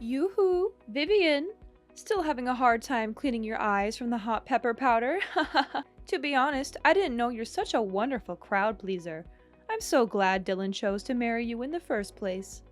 Yoo-hoo, Vivian. Still having a hard time cleaning your eyes from the hot pepper powder? To be honest, I didn't know you're such a wonderful crowd pleaser. I'm so glad Dylan chose to marry you in the first place.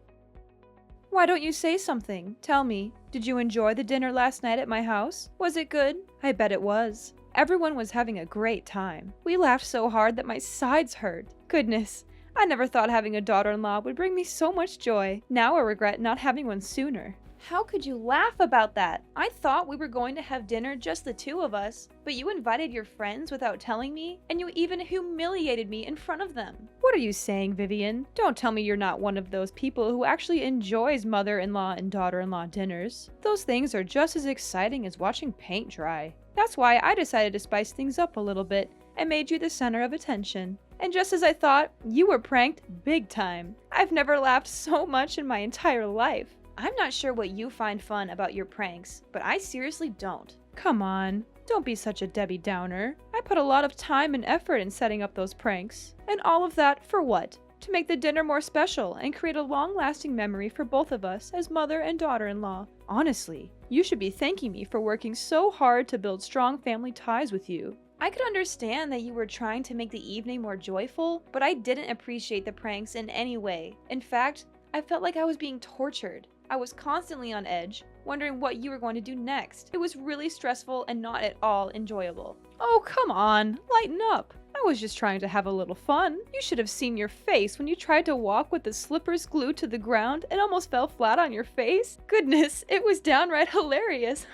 Why don't you say something? Tell me, did you enjoy the dinner last night at my house? Was it good? I bet it was. Everyone was having a great time. We laughed so hard that my sides hurt. Goodness, I never thought having a daughter-in-law would bring me so much joy. Now I regret not having one sooner. How could you laugh about that? I thought we were going to have dinner just the two of us, but you invited your friends without telling me, and you even humiliated me in front of them. What are you saying, Vivian? Don't tell me you're not one of those people who actually enjoys mother-in-law and daughter-in-law dinners. Those things are just as exciting as watching paint dry. That's why I decided to spice things up a little bit and made you the center of attention. And just as I thought, you were pranked big time. I've never laughed so much in my entire life. I'm not sure what you find fun about your pranks, but I seriously don't. Come on, don't be such a Debbie Downer. I put a lot of time and effort in setting up those pranks. And all of that for what? To make the dinner more special and create a long-lasting memory for both of us as mother and daughter-in-law. Honestly, you should be thanking me for working so hard to build strong family ties with you. I could understand that you were trying to make the evening more joyful, but I didn't appreciate the pranks in any way. In fact, I felt like I was being tortured. I was constantly on edge, wondering what you were going to do next. It was really stressful and not at all enjoyable. Oh, come on, lighten up. I was just trying to have a little fun. You should have seen your face when you tried to walk with the slippers glued to the ground and almost fell flat on your face. Goodness, it was downright hilarious.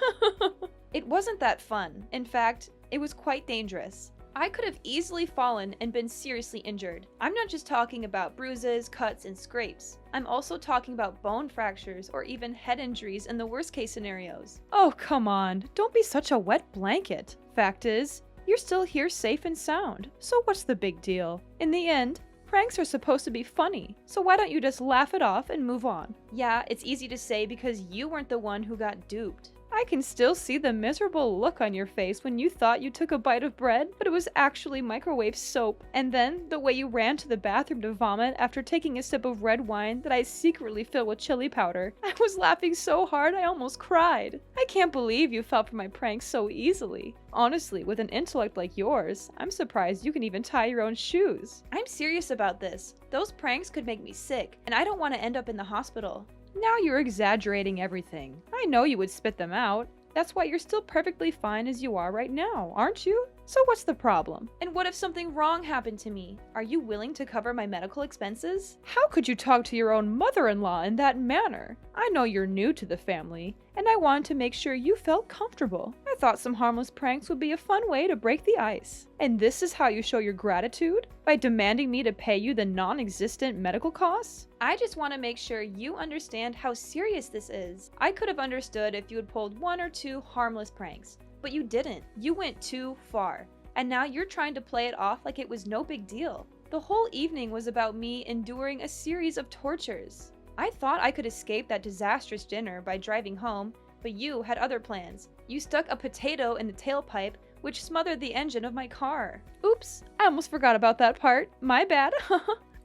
It wasn't that fun. In fact, it was quite dangerous. I could have easily fallen and been seriously injured. I'm not just talking about bruises, cuts, and scrapes. I'm also talking about bone fractures or even head injuries in the worst case scenarios. Oh, come on. Don't be such a wet blanket. Fact is, you're still here safe and sound. So what's the big deal? In the end, pranks are supposed to be funny. So why don't you just laugh it off and move on? Yeah, it's easy to say because you weren't the one who got duped. I can still see the miserable look on your face when you thought you took a bite of bread, but it was actually microwave soap. And then, the way you ran to the bathroom to vomit after taking a sip of red wine that I secretly filled with chili powder. I was laughing so hard I almost cried. I can't believe you fell for my pranks so easily. Honestly, with an intellect like yours, I'm surprised you can even tie your own shoes. I'm serious about this. Those pranks could make me sick, and I don't want to end up in the hospital. Now you're exaggerating everything. I know you would spit them out. That's why you're still perfectly fine as you are right now, aren't you? So what's the problem? And what if something wrong happened to me? Are you willing to cover my medical expenses? How could you talk to your own mother-in-law in that manner? I know you're new to the family, and I wanted to make sure you felt comfortable. I thought some harmless pranks would be a fun way to break the ice. And this is how you show your gratitude? By demanding me to pay you the non-existent medical costs? I just want to make sure you understand how serious this is. I could have understood if you had pulled one or two harmless pranks, but you didn't. You went too far. And now you're trying to play it off like it was no big deal. The whole evening was about me enduring a series of tortures. I thought I could escape that disastrous dinner by driving home, but you had other plans. You stuck a potato in the tailpipe, which smothered the engine of my car. Oops, I almost forgot about that part. My bad.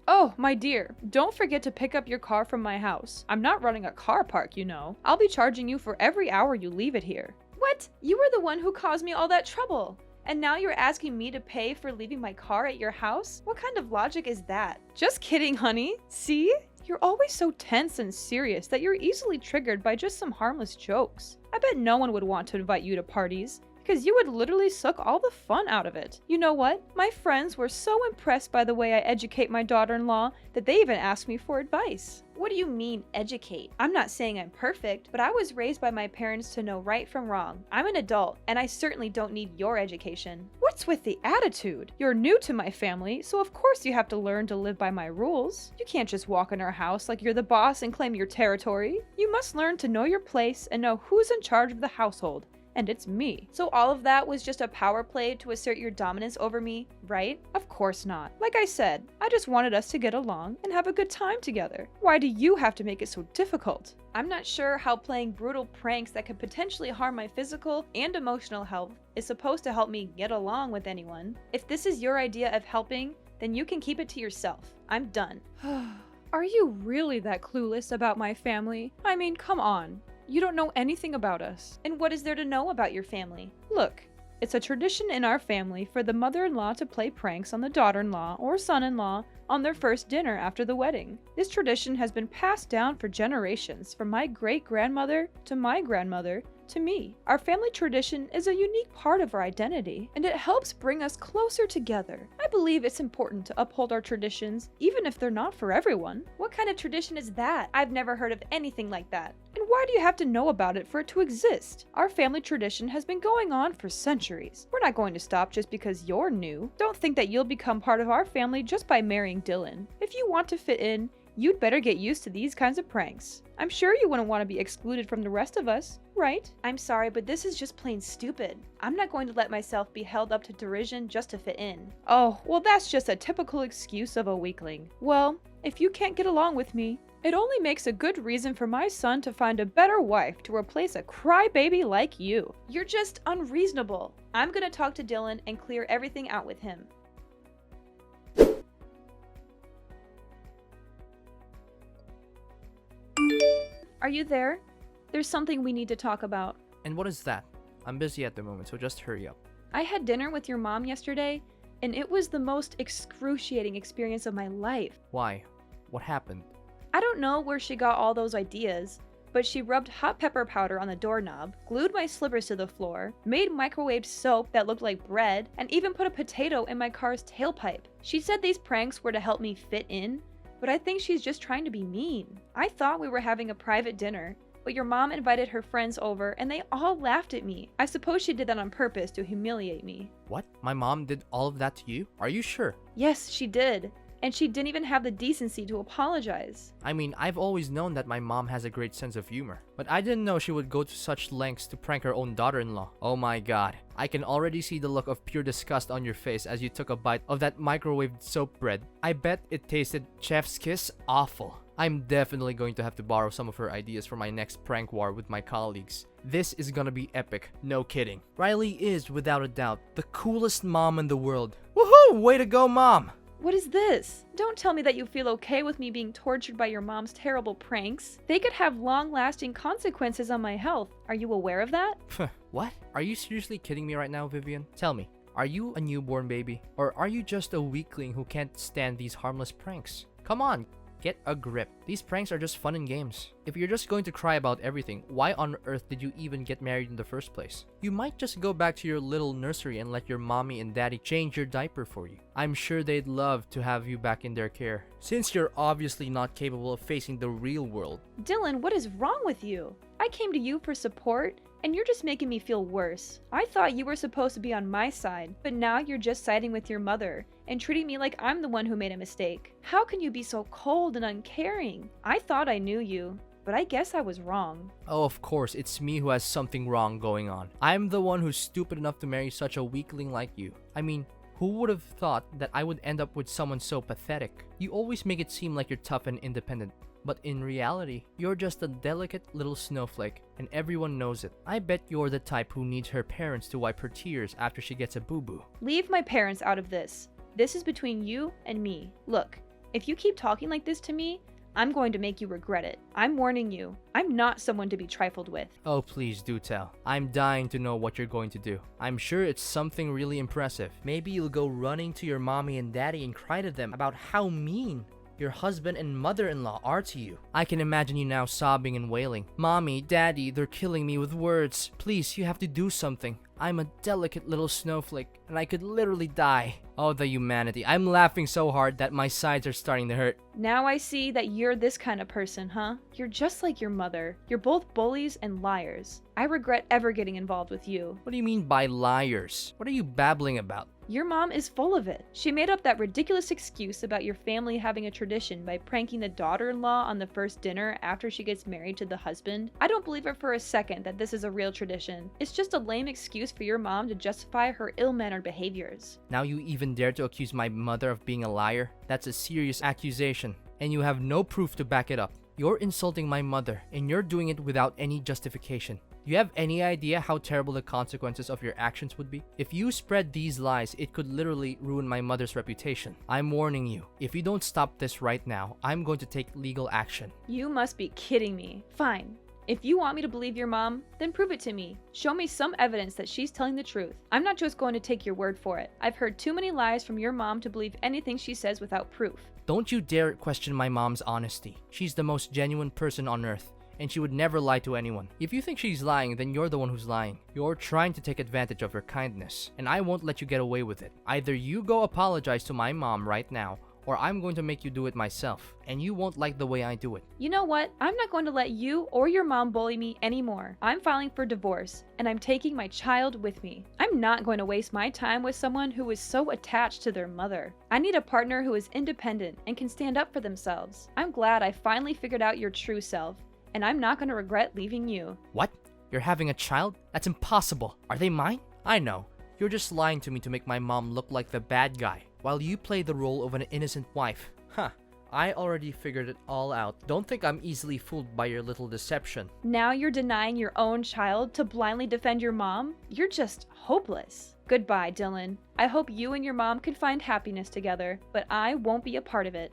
Oh, my dear, don't forget to pick up your car from my house. I'm not running a car park, you know. I'll be charging you for every hour you leave it here. What? You were the one who caused me all that trouble. And now you're asking me to pay for leaving my car at your house? What kind of logic is that? Just kidding, honey. See? You're always so tense and serious that you're easily triggered by just some harmless jokes. I bet no one would want to invite you to parties, because you would literally suck all the fun out of it. You know what? My friends were so impressed by the way I educate my daughter-in-law that they even asked me for advice. What do you mean, educate? I'm not saying I'm perfect, but I was raised by my parents to know right from wrong. I'm an adult, and I certainly don't need your education. What's with the attitude? You're new to my family, so of course you have to learn to live by my rules. You can't just walk in our house like you're the boss and claim your territory. You must learn to know your place and know who's in charge of the household. And it's me. So all of that was just a power play to assert your dominance over me, right? Of course not. Like I said, I just wanted us to get along and have a good time together. Why do you have to make it so difficult? I'm not sure how playing brutal pranks that could potentially harm my physical and emotional health is supposed to help me get along with anyone. If this is your idea of helping, then you can keep it to yourself. I'm done. Are you really that clueless about my family? I mean, come on. You don't know anything about us. And what is there to know about your family? Look, it's a tradition in our family for the mother-in-law to play pranks on the daughter-in-law or son-in-law on their first dinner after the wedding. This tradition has been passed down for generations, from my great-grandmother to my grandmother to me. Our family tradition is a unique part of our identity, and it helps bring us closer together. I believe it's important to uphold our traditions, even if they're not for everyone. What kind of tradition is that? I've never heard of anything like that. And why do you have to know about it for it to exist? Our family tradition has been going on for centuries. We're not going to stop just because you're new. Don't think that you'll become part of our family just by marrying Dylan. If you want to fit in, you'd better get used to these kinds of pranks. I'm sure you wouldn't want to be excluded from the rest of us, right? I'm sorry, but this is just plain stupid. I'm not going to let myself be held up to derision just to fit in. Oh, well, that's just a typical excuse of a weakling. Well, if you can't get along with me, it only makes a good reason for my son to find a better wife to replace a crybaby like you. You're just unreasonable. I'm gonna talk to Dylan and clear everything out with him. Are you there? There's something we need to talk about. And what is that? I'm busy at the moment, so just hurry up. I had dinner with your mom yesterday, and it was the most excruciating experience of my life. Why? What happened? I don't know where she got all those ideas, but she rubbed hot pepper powder on the doorknob, glued my slippers to the floor, made microwaved soap that looked like bread, and even put a potato in my car's tailpipe. She said these pranks were to help me fit in, but I think she's just trying to be mean. I thought we were having a private dinner, but your mom invited her friends over and they all laughed at me. I suppose she did that on purpose to humiliate me. What? My mom did all of that to you? Are you sure? Yes, she did. And she didn't even have the decency to apologize. I mean, I've always known that my mom has a great sense of humor, but I didn't know she would go to such lengths to prank her own daughter-in-law. Oh my god. I can already see the look of pure disgust on your face as you took a bite of that microwaved soap bread. I bet it tasted chef's kiss awful. I'm definitely going to have to borrow some of her ideas for my next prank war with my colleagues. This is gonna be epic, no kidding. Riley is, without a doubt, the coolest mom in the world. Woohoo! Way to go, mom! What is this? Don't tell me that you feel okay with me being tortured by your mom's terrible pranks. They could have long-lasting consequences on my health. Are you aware of that? What? Are you seriously kidding me right now, Vivian? Tell me, are you a newborn baby? Or are you just a weakling who can't stand these harmless pranks? Come on, get a grip. These pranks are just fun and games. If you're just going to cry about everything, why on earth did you even get married in the first place? You might just go back to your little nursery and let your mommy and daddy change your diaper for you. I'm sure they'd love to have you back in their care, since you're obviously not capable of facing the real world. Dylan, what is wrong with you? I came to you for support, and you're just making me feel worse. I thought you were supposed to be on my side, but now you're just siding with your mother and treating me like I'm the one who made a mistake. How can you be so cold and uncaring? I thought I knew you, but I guess I was wrong. Oh, of course, it's me who has something wrong going on. I'm the one who's stupid enough to marry such a weakling like you. I mean, who would have thought that I would end up with someone so pathetic? You always make it seem like you're tough and independent, but in reality, you're just a delicate little snowflake, and everyone knows it. I bet you're the type who needs her parents to wipe her tears after she gets a boo-boo. Leave my parents out of this. This is between you and me. Look, if you keep talking like this to me, I'm going to make you regret it. I'm warning you. I'm not someone to be trifled with. Oh, please do tell. I'm dying to know what you're going to do. I'm sure it's something really impressive. Maybe you'll go running to your mommy and daddy and cry to them about how mean your husband and mother-in-law are to you. I can imagine you now sobbing and wailing. Mommy, Daddy, they're killing me with words. Please, you have to do something. I'm a delicate little snowflake, and I could literally die. Oh, the humanity. I'm laughing so hard that my sides are starting to hurt. Now I see that you're this kind of person, huh? You're just like your mother. You're both bullies and liars. I regret ever getting involved with you. What do you mean by liars? What are you babbling about? Your mom is full of it. She made up that ridiculous excuse about your family having a tradition by pranking the daughter-in-law on the first dinner after she gets married to the husband. I don't believe her for a second that this is a real tradition. It's just a lame excuse for your mom to justify her ill-mannered behaviors. Now you even dare to accuse my mother of being a liar? That's a serious accusation, and you have no proof to back it up. You're insulting my mother, and you're doing it without any justification. Do you have any idea how terrible the consequences of your actions would be? If you spread these lies, it could literally ruin my mother's reputation. I'm warning you, if you don't stop this right now, I'm going to take legal action. You must be kidding me. Fine. If you want me to believe your mom, then prove it to me. Show me some evidence that she's telling the truth. I'm not just going to take your word for it. I've heard too many lies from your mom to believe anything she says without proof. Don't you dare question my mom's honesty. She's the most genuine person on earth, and she would never lie to anyone. If you think she's lying, then you're the one who's lying. You're trying to take advantage of her kindness, and I won't let you get away with it. Either you go apologize to my mom right now, or I'm going to make you do it myself, and you won't like the way I do it. You know what? I'm not going to let you or your mom bully me anymore. I'm filing for divorce, and I'm taking my child with me. I'm not going to waste my time with someone who is so attached to their mother. I need a partner who is independent and can stand up for themselves. I'm glad I finally figured out your true self, and I'm not going to regret leaving you. What? You're having a child? That's impossible. Are they mine? I know. You're just lying to me to make my mom look like the bad guy, while you play the role of an innocent wife. Huh. I already figured it all out. Don't think I'm easily fooled by your little deception. Now you're denying your own child to blindly defend your mom? You're just hopeless. Goodbye, Dylan. I hope you and your mom can find happiness together, but I won't be a part of it.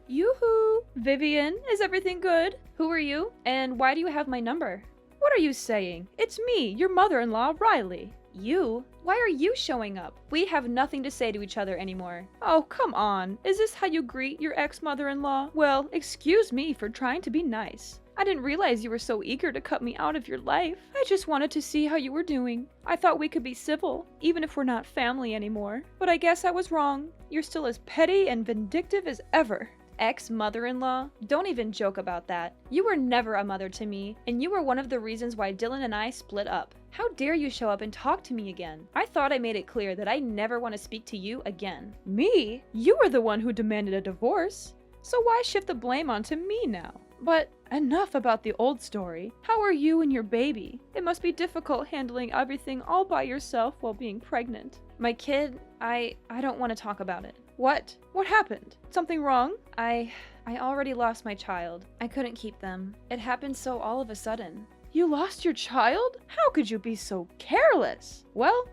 Yoo-hoo! Vivian, is everything good? Who are you? And why do you have my number? What are you saying? It's me, your mother-in-law, Riley. You? Why are you showing up? We have nothing to say to each other anymore. Oh, come on. Is this how you greet your ex-mother-in-law? Well, excuse me for trying to be nice. I didn't realize you were so eager to cut me out of your life. I just wanted to see how you were doing. I thought we could be civil, even if we're not family anymore. But I guess I was wrong. You're still as petty and vindictive as ever. Ex-mother-in-law? Don't even joke about that. You were never a mother to me, and you were one of the reasons why Dylan and I split up. How dare you show up and talk to me again? I thought I made it clear that I never want to speak to you again. Me? You were the one who demanded a divorce. So why shift the blame onto me now? But enough about the old story. How are you and your baby? It must be difficult handling everything all by yourself while being pregnant. My kid, I don't want to talk about it. What? What happened? Something wrong? I already lost my child. I couldn't keep them. It happened so all of a sudden. You lost your child? How could you be so careless? Well,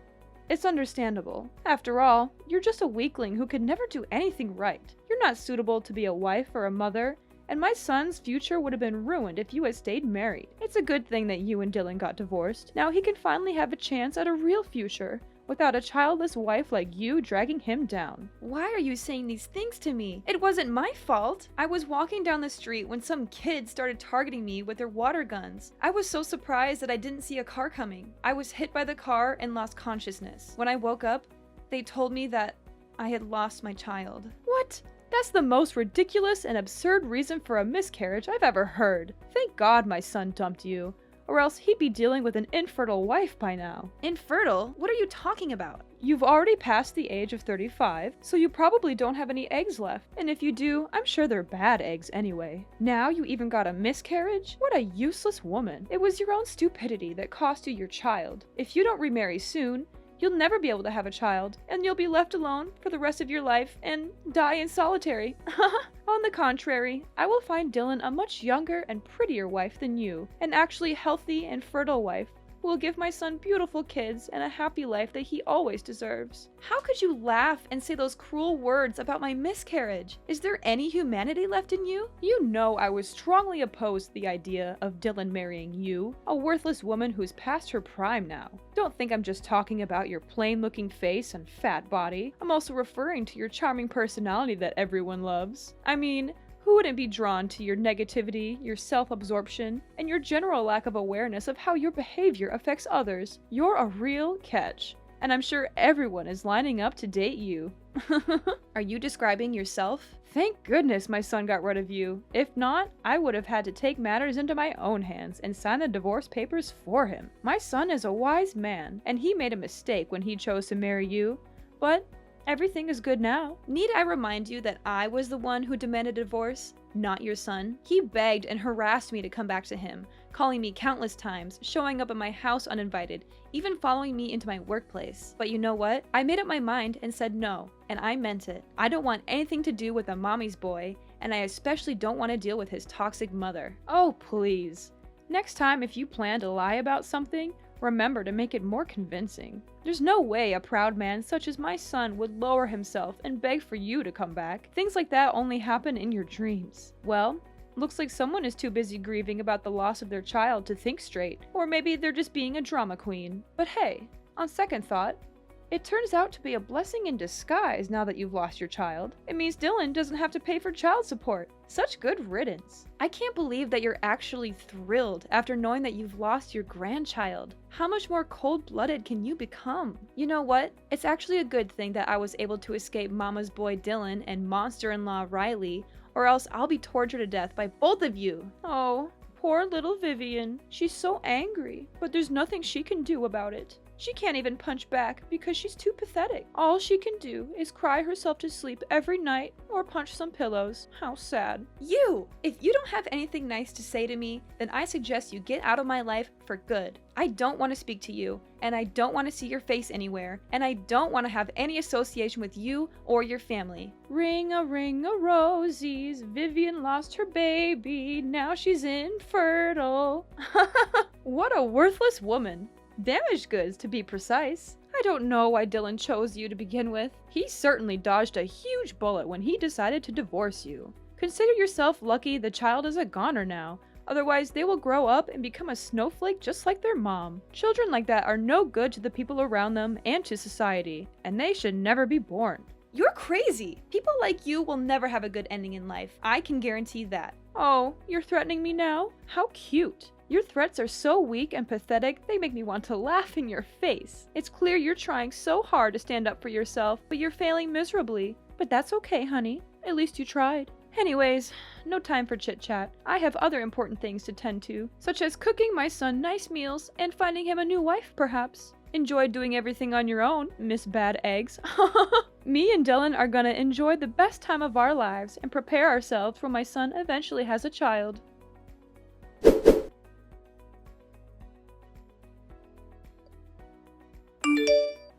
it's understandable. After all, you're just a weakling who could never do anything right. You're not suitable to be a wife or a mother, and my son's future would have been ruined if you had stayed married. It's a good thing that you and Dylan got divorced. Now he can finally have a chance at a real future, without a childless wife like you dragging him down. Why are you saying these things to me? It wasn't my fault. I was walking down the street when some kids started targeting me with their water guns. I was so surprised that I didn't see a car coming. I was hit by the car and lost consciousness. When I woke up, they told me that I had lost my child. What? That's the most ridiculous and absurd reason for a miscarriage I've ever heard. Thank God my son dumped you, or else he'd be dealing with an infertile wife by now. Infertile? What are you talking about? You've already passed the age of 35, so you probably don't have any eggs left. And if you do, I'm sure they're bad eggs anyway. Now you even got a miscarriage? What a useless woman. It was your own stupidity that cost you your child. If you don't remarry soon, you'll never be able to have a child, and you'll be left alone for the rest of your life and die in solitary. On the contrary, I will find Dylan a much younger and prettier wife than you, an actually healthy and fertile wife who will give my son beautiful kids and a happy life that he always deserves. How could you laugh and say those cruel words about my miscarriage? Is there any humanity left in you? You know I was strongly opposed to the idea of Dylan marrying you, a worthless woman who's past her prime now. Don't think I'm just talking about your plain-looking face and fat body. I'm also referring to your charming personality that everyone loves. I mean, who wouldn't be drawn to your negativity, your self-absorption, and your general lack of awareness of how your behavior affects others? You're a real catch, and I'm sure everyone is lining up to date you. Are you describing yourself? Thank goodness my son got rid of you. If not, I would have had to take matters into my own hands and sign the divorce papers for him. My son is a wise man, and he made a mistake when he chose to marry you, but everything is good now. Need I remind you that I was the one who demanded a divorce, not your son? He begged and harassed me to come back to him, calling me countless times, showing up at my house uninvited, even following me into my workplace. But you know what? I made up my mind and said no, and I meant it. I don't want anything to do with a mommy's boy, and I especially don't want to deal with his toxic mother. Oh, please. Next time if you plan to lie about something, remember to make it more convincing. There's no way a proud man such as my son would lower himself and beg for you to come back. Things like that only happen in your dreams. Well, looks like someone is too busy grieving about the loss of their child to think straight. Or maybe they're just being a drama queen. But hey, on second thought, it turns out to be a blessing in disguise now that you've lost your child. It means Dylan doesn't have to pay for child support. Such good riddance. I can't believe that you're actually thrilled after knowing that you've lost your grandchild. How much more cold-blooded can you become? You know what? It's actually a good thing that I was able to escape Mama's boy Dylan and monster-in-law Riley, or else I'll be tortured to death by both of you. Oh, poor little Vivian. She's so angry, but there's nothing she can do about it. She can't even punch back because she's too pathetic. All she can do is cry herself to sleep every night or punch some pillows. How sad. You! If you don't have anything nice to say to me, then I suggest you get out of my life for good. I don't want to speak to you, and I don't want to see your face anywhere, and I don't want to have any association with you or your family. Ring a rosies, Vivian lost her baby, now she's infertile. What a worthless woman. Damaged goods, to be precise. I don't know why Dylan chose you to begin with. He certainly dodged a huge bullet when he decided to divorce you. Consider yourself lucky the child is a goner now. Otherwise, they will grow up and become a snowflake just like their mom. Children like that are no good to the people around them and to society, and they should never be born. You're crazy! People like you will never have a good ending in life. I can guarantee that. Oh, you're threatening me now? How cute. Your threats are so weak and pathetic, they make me want to laugh in your face. It's clear you're trying so hard to stand up for yourself, but you're failing miserably. But that's okay, honey. At least you tried. Anyways, no time for chit-chat. I have other important things to tend to, such as cooking my son nice meals and finding him a new wife, perhaps. Enjoy doing everything on your own, Miss Bad Eggs. Me and Dylan are gonna enjoy the best time of our lives and prepare ourselves for my son eventually has a child.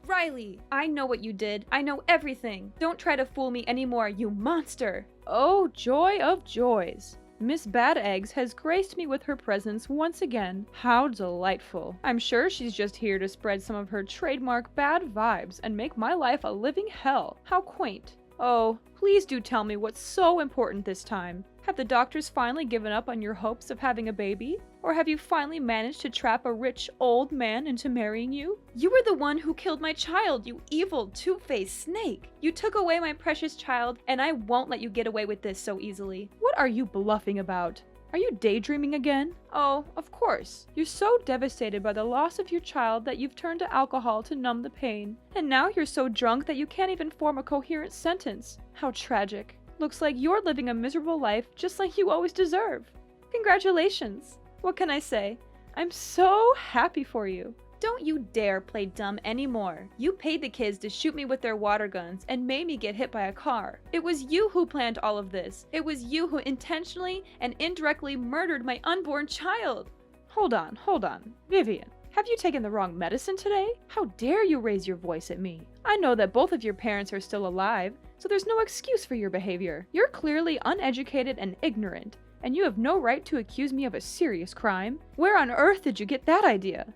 Riley, I know what you did. I know everything. Don't try to fool me anymore, you monster. Oh, joy of joys. Miss Bad Eggs has graced me with her presence once again. How delightful. I'm sure she's just here to spread some of her trademark bad vibes and make my life a living hell. How quaint. Oh, please do tell me what's so important this time. Have the doctors finally given up on your hopes of having a baby? Or have you finally managed to trap a rich old man into marrying you? You were the one who killed my child, you evil, two-faced snake! You took away my precious child, and I won't let you get away with this so easily. What are you bluffing about? Are you daydreaming again? Oh, of course. You're so devastated by the loss of your child that you've turned to alcohol to numb the pain. And now you're so drunk that you can't even form a coherent sentence. How tragic. Looks like you're living a miserable life just like you always deserve. Congratulations. What can I say? I'm so happy for you. Don't you dare play dumb anymore. You paid the kids to shoot me with their water guns and made me get hit by a car. It was you who planned all of this. It was you who intentionally and indirectly murdered my unborn child. Hold on. Vivian, have you taken the wrong medicine today? How dare you raise your voice at me? I know that both of your parents are still alive, so there's no excuse for your behavior. You're clearly uneducated and ignorant, and you have no right to accuse me of a serious crime. Where on earth did you get that idea?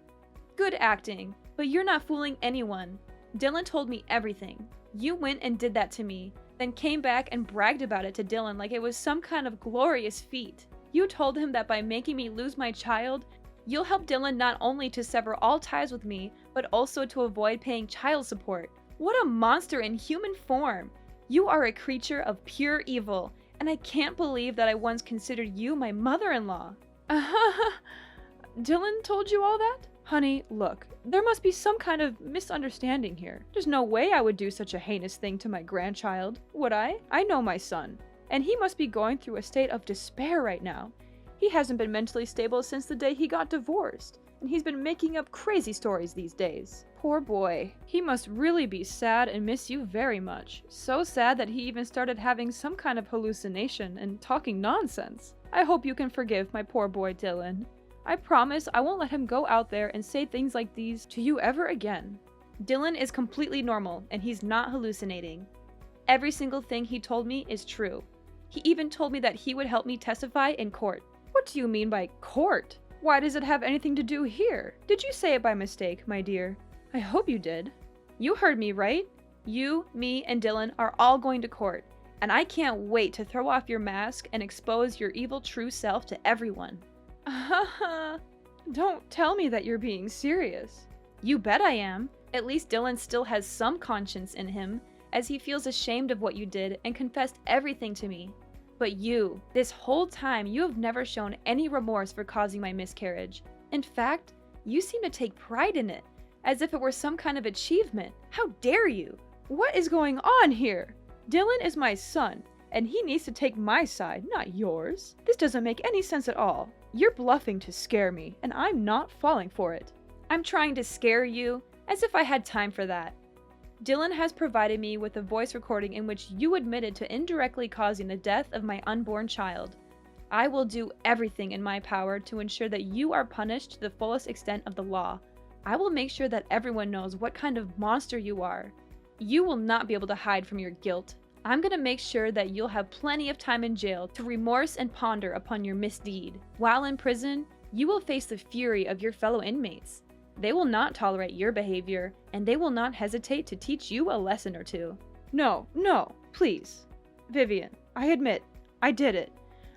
Good acting, but you're not fooling anyone. Dylan told me everything. You went and did that to me, then came back and bragged about it to Dylan like it was some kind of glorious feat. You told him that by making me lose my child, you'll help Dylan not only to sever all ties with me, but also to avoid paying child support. What a monster in human form! You are a creature of pure evil, and I can't believe that I once considered you my mother-in-law. Dylan told you all that? Honey, look, there must be some kind of misunderstanding here. There's no way I would do such a heinous thing to my grandchild, would I? I know my son, and he must be going through a state of despair right now. He hasn't been mentally stable since the day he got divorced, and he's been making up crazy stories these days. Poor boy. He must really be sad and miss you very much. So sad that he even started having some kind of hallucination and talking nonsense. I hope you can forgive my poor boy Dylan. I promise I won't let him go out there and say things like these to you ever again. Dylan is completely normal, and he's not hallucinating. Every single thing he told me is true. He even told me that he would help me testify in court. What do you mean by court? Why does it have anything to do here? Did you say it by mistake, my dear? I hope you did. You heard me, right? You, me, and Dylan are all going to court, and I can't wait to throw off your mask and expose your evil true self to everyone. Don't tell me that you're being serious. You bet I am. At least Dylan still has some conscience in him, as he feels ashamed of what you did and confessed everything to me. But you, this whole time, you have never shown any remorse for causing my miscarriage. In fact, you seem to take pride in it, as if it were some kind of achievement. How dare you? What is going on here? Dylan is my son, and he needs to take my side, not yours. This doesn't make any sense at all. You're bluffing to scare me, and I'm not falling for it. I'm trying to scare you, as if I had time for that. Dylan has provided me with a voice recording in which you admitted to indirectly causing the death of my unborn child. I will do everything in my power to ensure that you are punished to the fullest extent of the law. I will make sure that everyone knows what kind of monster you are. You will not be able to hide from your guilt. I'm gonna make sure that you'll have plenty of time in jail to remorse and ponder upon your misdeed. While in prison, you will face the fury of your fellow inmates. They will not tolerate your behavior, and they will not hesitate to teach you a lesson or two. No, please. Vivian, I admit, I did it.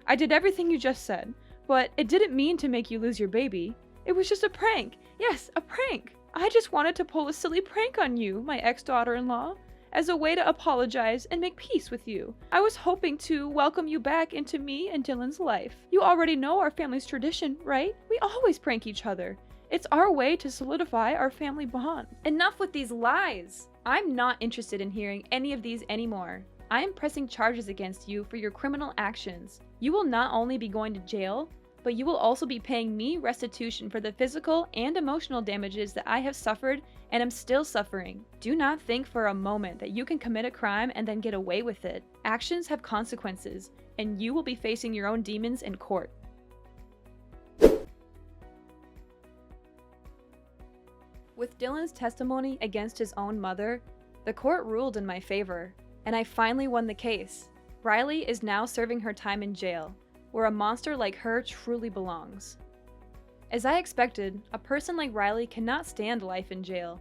I did everything you just said, but it didn't mean to make you lose your baby. It was just a prank. Yes, a prank. I just wanted to pull a silly prank on you, my ex-daughter-in-law, as a way to apologize and make peace with you. I was hoping to welcome you back into me and Dylan's life. You already know our family's tradition, right? We always prank each other. It's our way to solidify our family bond. Enough with these lies! I'm not interested in hearing any of these anymore. I am pressing charges against you for your criminal actions. You will not only be going to jail, but you will also be paying me restitution for the physical and emotional damages that I have suffered and am still suffering. Do not think for a moment that you can commit a crime and then get away with it. Actions have consequences, and you will be facing your own demons in court. With Dylan's testimony against his own mother, the court ruled in my favor, and I finally won the case. Riley is now serving her time in jail, where a monster like her truly belongs. As I expected, a person like Riley cannot stand life in jail.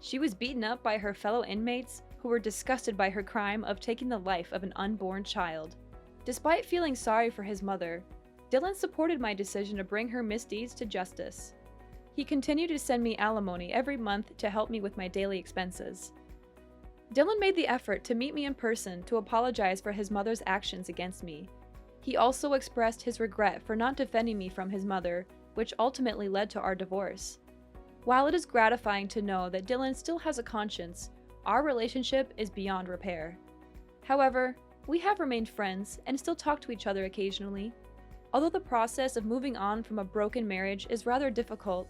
She was beaten up by her fellow inmates who were disgusted by her crime of taking the life of an unborn child. Despite feeling sorry for his mother, Dylan supported my decision to bring her misdeeds to justice. He continued to send me alimony every month to help me with my daily expenses. Dylan made the effort to meet me in person to apologize for his mother's actions against me. He also expressed his regret for not defending me from his mother, which ultimately led to our divorce. While it is gratifying to know that Dylan still has a conscience, our relationship is beyond repair. However, we have remained friends and still talk to each other occasionally. Although the process of moving on from a broken marriage is rather difficult,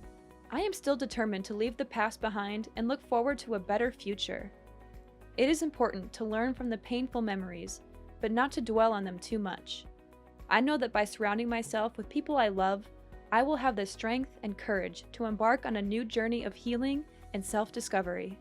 I am still determined to leave the past behind and look forward to a better future. It is important to learn from the painful memories, but not to dwell on them too much. I know that by surrounding myself with people I love, I will have the strength and courage to embark on a new journey of healing and self-discovery.